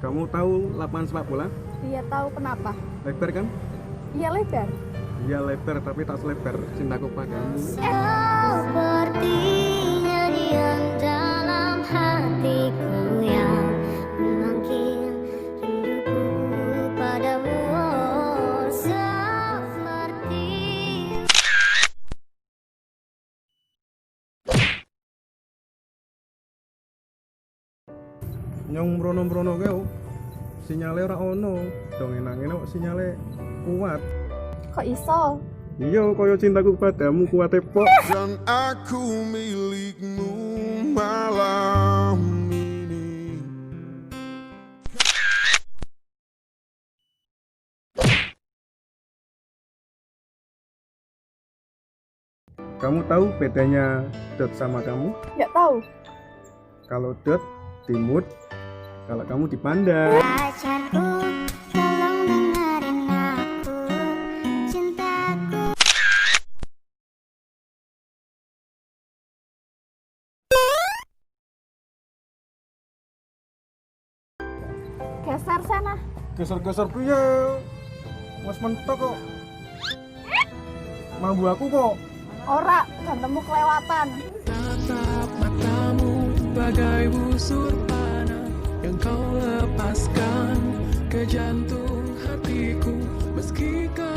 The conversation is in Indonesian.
Kamu tahu lapangan sepak bola? Iya tahu, kenapa? Lebar kan? Iya lebar. Iya lebar, tapi tak selebar cintaku padamu. Seperti nyanyian dalam hatiku yang memanggil rinduku padamu. Oh, seperti Nyong mrono-mrono keo. Sinyale ora ono. Dong enang-enak kok sinyale kuat. Kok iso? Iya, kaya cintaku padamu kuat pok. Dan aku milikmu malam ini. Kamu tahu bedanya Dot sama kamu? Nggak tahu. Kalau Dot timut, kalau kamu di Panda. pacarku, tolong dengerin aku, cintaku. Geser sana. Geser-geser piye? Mas mentok kok. Mambu aku kok. Ora, gantemu kelewatan. Tatap matamu bagai busur panah yang kau lepaskan ke jantung hatiku meski kau